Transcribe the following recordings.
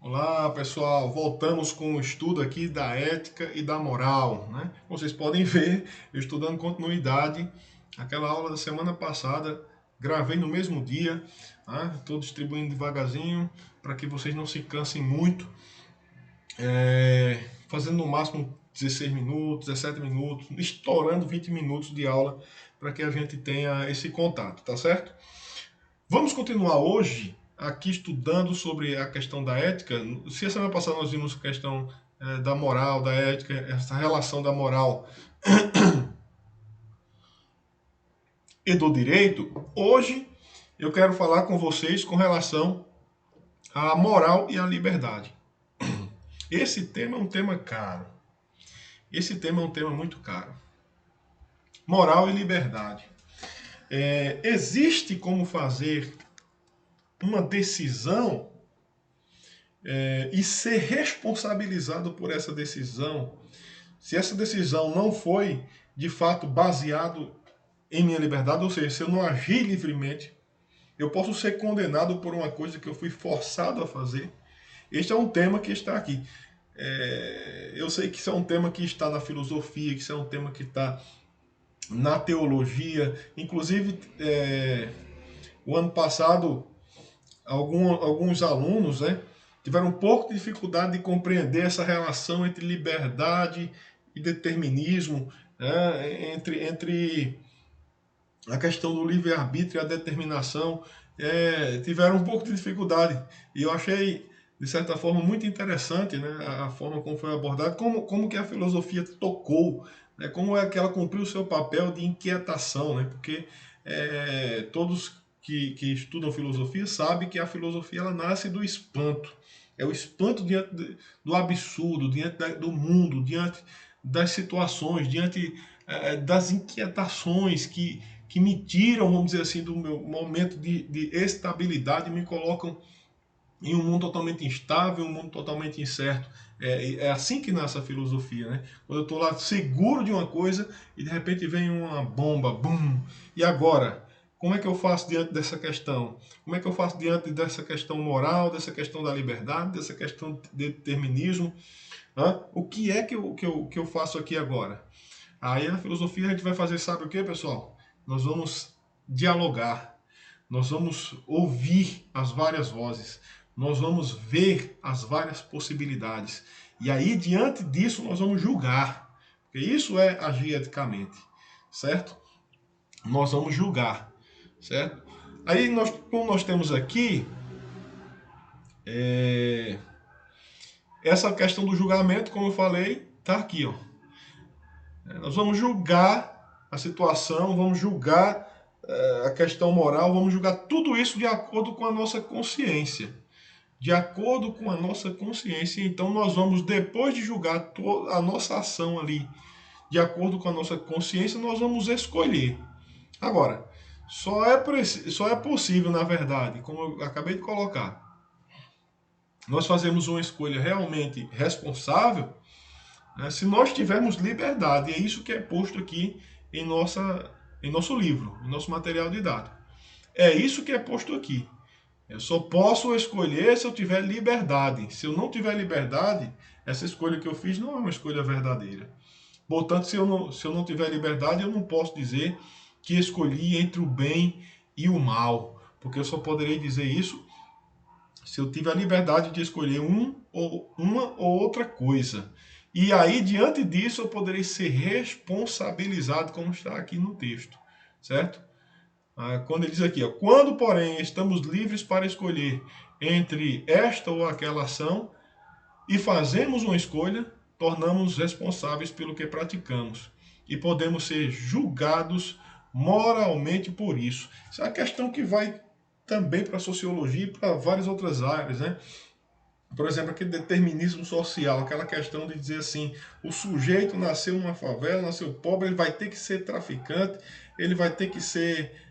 Olá pessoal, voltamos com o estudo aqui da ética e da moral, né? Como vocês podem ver, eu estou dando continuidade àquela aula da semana passada, gravei no mesmo dia, tá? Estou distribuindo devagarzinho para que vocês não se cansem muito, fazendo no máximo 16 minutos, 17 minutos, estourando 20 minutos de aula para que a gente tenha esse contato, tá certo? Vamos continuar hoje aqui estudando sobre a questão da ética. Se a semana passada nós vimos a questão da moral, da ética, essa relação da moral e do direito, hoje eu quero falar com vocês com relação à moral e à liberdade. Esse tema é um tema caro. Esse tema é um tema muito caro. Moral e liberdade. Existe como fazer uma decisão e ser responsabilizado por essa decisão, se essa decisão não foi de fato baseado em minha liberdade, ou seja, se eu não agir livremente, eu posso ser condenado por uma coisa que eu fui forçado a fazer. Este é um tema que está aqui. Eu sei que isso é um tema que está na filosofia, que isso é um tema que está na teologia. Inclusive, o ano passado, alguns alunos, né, tiveram um pouco de dificuldade de compreender essa relação entre liberdade e determinismo, né, entre a questão do livre-arbítrio e a determinação. Tiveram um pouco de dificuldade. E eu achei, de certa forma, muito interessante, né, a forma como foi abordado, como que a filosofia tocou, né, como é que ela cumpriu o seu papel de inquietação, né, porque todos que estudam filosofia sabem que a filosofia ela nasce do espanto. É o espanto diante do absurdo, diante do mundo, diante das situações, diante das inquietações que me tiram, vamos dizer assim, do meu momento de estabilidade e me colocam em um mundo totalmente instável, um mundo totalmente incerto. É assim que nasce a filosofia, né? Quando eu estou lá seguro de uma coisa e de repente vem uma bomba, bum! E agora? Como é que eu faço diante dessa questão? Como é que eu faço diante dessa questão moral, dessa questão da liberdade, dessa questão de determinismo? O que é que eu faço aqui agora? Aí na filosofia a gente vai fazer, sabe o que, pessoal? Nós vamos dialogar, nós vamos ouvir as várias vozes, nós vamos ver as várias possibilidades. E aí, diante disso, nós vamos julgar. Porque isso é agir eticamente, certo? Nós vamos julgar, certo? Aí, como nós temos aqui, essa questão do julgamento, como eu falei, está aqui, ó. Nós vamos julgar a situação, vamos julgar a questão moral, vamos julgar tudo isso de acordo com a nossa consciência. De acordo com a nossa consciência, então nós vamos, depois de julgar a nossa ação ali, de acordo com a nossa consciência, nós vamos escolher. Agora, só é possível, na verdade, como eu acabei de colocar, nós fazemos uma escolha realmente responsável, né, se nós tivermos liberdade. E é isso que é posto aqui em nosso livro, em nosso material didático. É isso que é posto aqui. Eu só posso escolher se eu tiver liberdade. Se eu não tiver liberdade, essa escolha que eu fiz não é uma escolha verdadeira. Portanto, se eu não tiver liberdade, eu não posso dizer que escolhi entre o bem e o mal. Porque eu só poderei dizer isso se eu tiver a liberdade de escolher uma ou outra coisa. E aí, diante disso, eu poderei ser responsabilizado, como está aqui no texto, certo? Quando ele diz aqui, ó, quando, porém, estamos livres para escolher entre esta ou aquela ação e fazemos uma escolha, tornamos-nos responsáveis pelo que praticamos e podemos ser julgados moralmente por isso. Isso é uma questão que vai também para a sociologia e para várias outras áreas, né? Por exemplo, aquele determinismo social, aquela questão de dizer assim, o sujeito nasceu numa favela, nasceu pobre, ele vai ter que ser traficante, ele vai ter que ser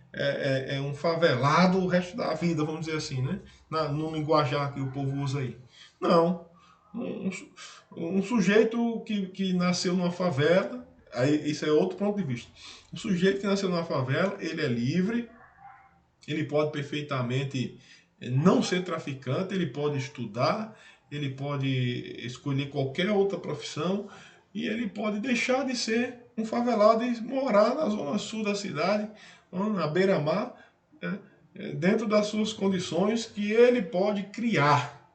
um favelado o resto da vida, vamos dizer assim, né? No linguajar que o povo usa aí. Não. Um, um sujeito que nasceu numa favela, aí isso é outro ponto de vista. Um sujeito que nasceu numa favela, ele é livre, ele pode perfeitamente não ser traficante, ele pode estudar, ele pode escolher qualquer outra profissão e ele pode deixar de ser um favelado e morar na zona sul da cidade, na beira-mar, né, dentro das suas condições que ele pode criar.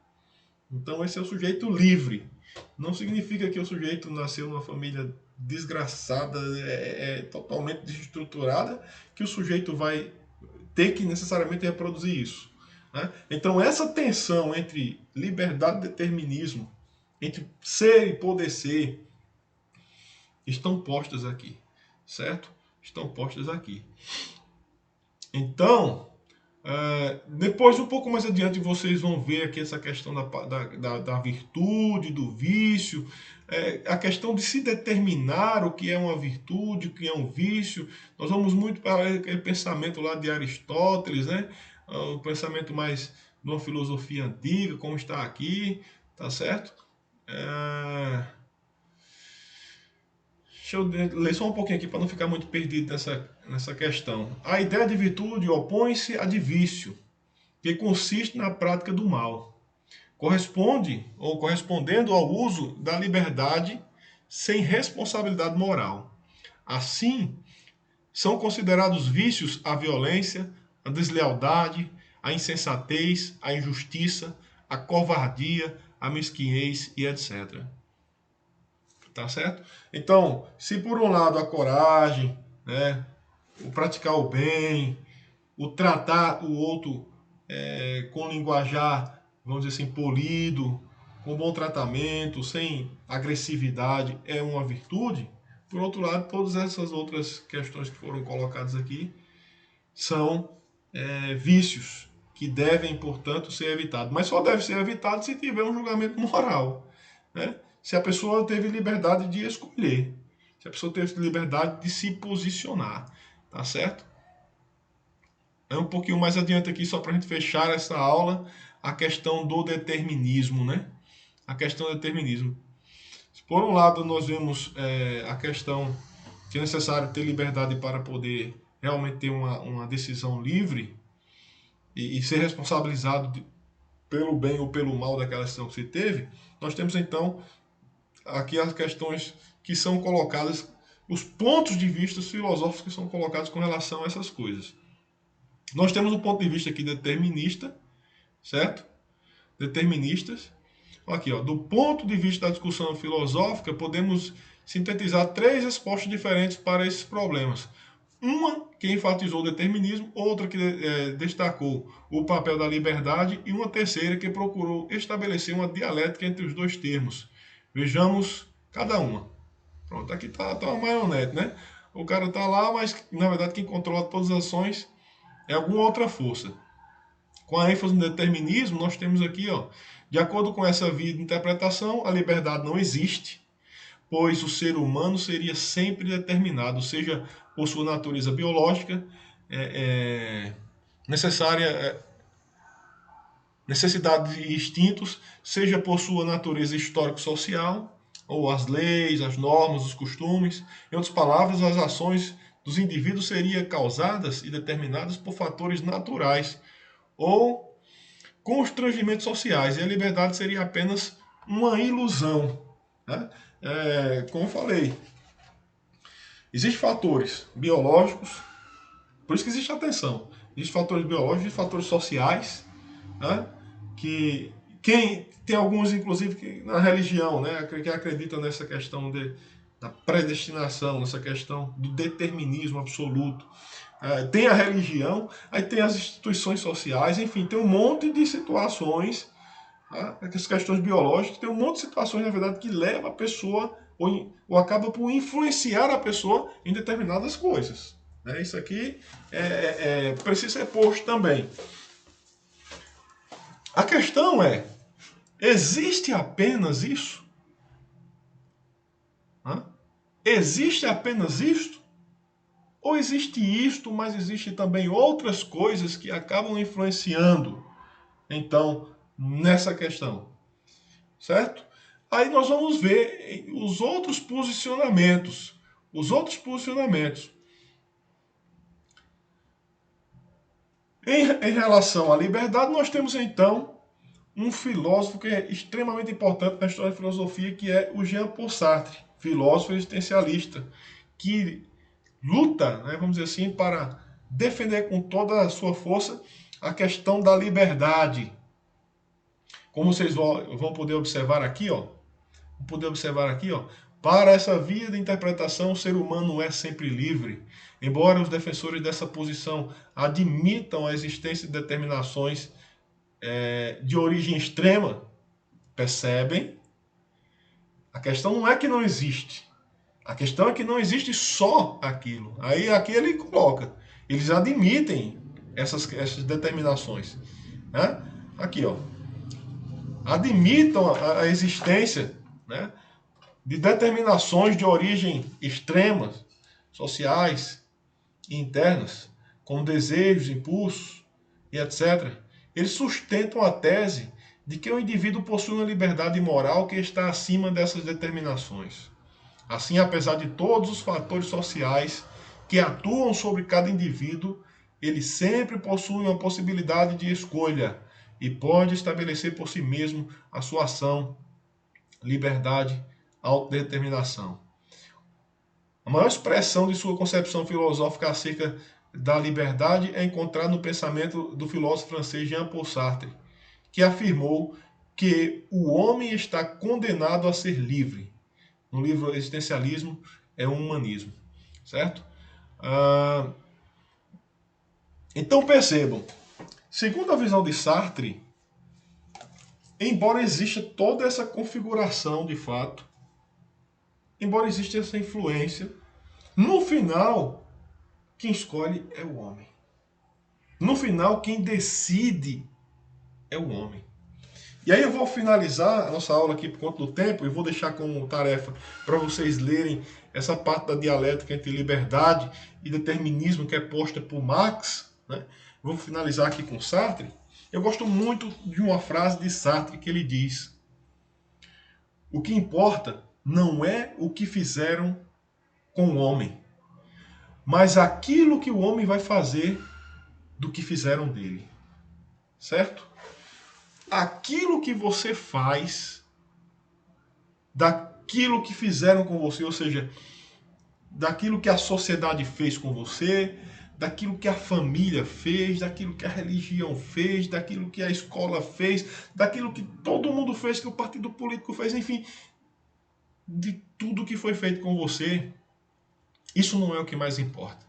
Então esse é o sujeito livre. Não significa que o sujeito nasceu numa família desgraçada, totalmente desestruturada, que o sujeito vai ter que necessariamente reproduzir isso. Né? Então essa tensão entre liberdade e determinismo, entre ser e poder ser, estão postas aqui, certo? Estão postas aqui. Então, depois, um pouco mais adiante, vocês vão ver aqui essa questão da virtude, do vício, a questão de se determinar o que é uma virtude, o que é um vício. Nós vamos muito para aquele pensamento lá de Aristóteles, né? O pensamento mais de uma filosofia antiga, como está aqui, tá certo? Deixa eu ler só um pouquinho aqui para não ficar muito perdido nessa questão. A ideia de virtude opõe-se à de vício, que consiste na prática do mal. Correspondendo ao uso da liberdade sem responsabilidade moral. Assim, são considerados vícios a violência, a deslealdade, a insensatez, a injustiça, a covardia, a mesquinhez e etc. Tá certo? Então, se por um lado a coragem, né, o praticar o bem, o tratar o outro com linguajar, vamos dizer assim, polido, com bom tratamento, sem agressividade, é uma virtude. Por outro lado, todas essas outras questões que foram colocadas aqui são vícios que devem, portanto, ser evitados. Mas só deve ser evitado se tiver um julgamento moral, né? Se a pessoa teve liberdade de escolher, se a pessoa teve liberdade de se posicionar, tá certo? É um pouquinho mais adiante aqui, só para a gente fechar essa aula, a questão do determinismo, né? A questão do determinismo. Por um lado, nós vemos a questão que é necessário ter liberdade para poder realmente ter uma decisão livre e ser responsabilizado pelo bem ou pelo mal daquela decisão que se teve. Nós temos, então, aqui as questões que são colocadas, os pontos de vista filosóficos que são colocados com relação a essas coisas. Nós temos um ponto de vista aqui determinista, certo? Deterministas. Aqui, ó, do ponto de vista da discussão filosófica, podemos sintetizar 3 respostas diferentes para esses problemas. Uma que enfatizou o determinismo, outra que destacou o papel da liberdade e uma terceira que procurou estabelecer uma dialética entre os dois termos. Vejamos cada uma. Pronto, aqui tá uma marionete, né? O cara tá lá, mas na verdade quem controla todas as ações é alguma outra força. Com a ênfase no determinismo, nós temos aqui, ó, de acordo com essa via de interpretação, a liberdade não existe, pois o ser humano seria sempre determinado, seja por sua natureza biológica, necessidade de instintos, seja por sua natureza histórico-social, ou as leis, as normas, os costumes. Em outras palavras, as ações dos indivíduos seriam causadas e determinadas por fatores naturais ou constrangimentos sociais, e a liberdade seria apenas uma ilusão. Né? Como eu falei, existem fatores biológicos, por isso que existe atenção. Existem fatores biológicos e fatores sociais, né? Que tem alguns, inclusive, que na religião, né, que acreditam nessa questão da predestinação, nessa questão do determinismo absoluto. Tem a religião, aí tem as instituições sociais, enfim, tem um monte de situações, essas questões biológicas, tem um monte de situações, na verdade, que leva a pessoa, ou acaba por influenciar a pessoa em determinadas coisas. Isso aqui precisa ser posto também. A questão é, existe apenas isso? Existe apenas isto? Ou existe isto, mas existe também outras coisas que acabam influenciando, então, nessa questão, certo? Aí nós vamos ver os outros posicionamentos. Em relação à liberdade, nós temos então um filósofo que é extremamente importante na história da filosofia, que é o Jean-Paul Sartre, filósofo existencialista, que luta, né, vamos dizer assim, para defender com toda a sua força a questão da liberdade. Como vocês vão poder observar aqui, para essa via de interpretação, o ser humano é sempre livre. Embora os defensores dessa posição admitam a existência de determinações de origem extrema, percebem? A questão não é que não existe. A questão é que não existe só aquilo. Aí aqui ele coloca. Eles admitem essas determinações. Né? Aqui, ó. Admitam a existência, né, de determinações de origem extremas, sociais e internas, como desejos, impulsos e etc. Eles sustentam a tese de que o indivíduo possui uma liberdade moral que está acima dessas determinações. Assim, apesar de todos os fatores sociais que atuam sobre cada indivíduo, ele sempre possui uma possibilidade de escolha e pode estabelecer por si mesmo a sua ação, liberdade, autodeterminação. A maior expressão de sua concepção filosófica acerca da liberdade é encontrada no pensamento do filósofo francês Jean-Paul Sartre, que afirmou que o homem está condenado a ser livre. No livro Existencialismo é o Humanismo, certo? Então percebam, segundo a visão de Sartre, embora exista toda essa configuração de fato, embora exista essa influência, no final, quem escolhe é o homem. No final, quem decide é o homem. E aí eu vou finalizar a nossa aula aqui por conta do tempo e vou deixar como tarefa para vocês lerem essa parte da dialética entre liberdade e determinismo que é posta por Marx. Né? Vou finalizar aqui com Sartre. Eu gosto muito de uma frase de Sartre que ele diz: o que importa não é o que fizeram com o homem, mas aquilo que o homem vai fazer do que fizeram dele. Certo? Aquilo que você faz daquilo que fizeram com você, ou seja, daquilo que a sociedade fez com você, daquilo que a família fez, daquilo que a religião fez, daquilo que a escola fez, daquilo que todo mundo fez, que o partido político fez, enfim, de tudo que foi feito com você, isso não é o que mais importa.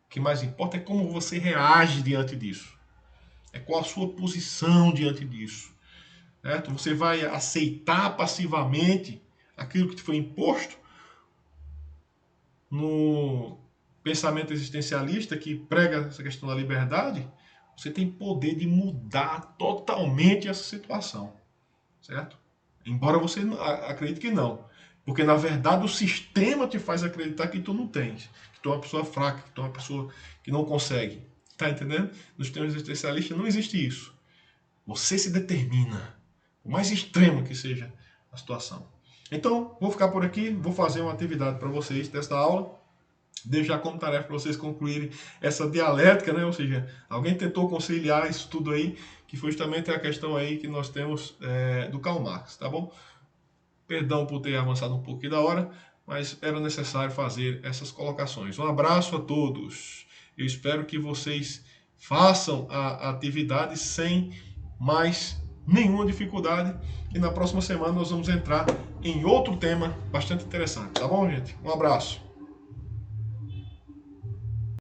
O que mais importa é como você reage diante disso. É qual a sua posição diante disso. Certo? Você vai aceitar passivamente aquilo que te foi imposto no pensamento existencialista que prega essa questão da liberdade. Você tem poder de mudar totalmente essa situação. Certo? Embora você acredite que não. Porque, na verdade, o sistema te faz acreditar que tu não tens. Que tu é uma pessoa fraca, que tu é uma pessoa que não consegue. Tá entendendo? Nos sistemas existencialistas não existe isso. Você se determina. O mais extremo que seja a situação. Então, vou ficar por aqui. Vou fazer uma atividade para vocês desta aula. Deixar como tarefa para vocês concluírem essa dialética, né? Ou seja, alguém tentou conciliar isso tudo aí, que foi justamente a questão aí que nós temos do Karl Marx, tá bom? Perdão por ter avançado um pouquinho da hora, mas era necessário fazer essas colocações. Um abraço a todos. Eu espero que vocês façam a atividade sem mais nenhuma dificuldade. E na próxima semana nós vamos entrar em outro tema bastante interessante. Tá bom, gente? Um abraço.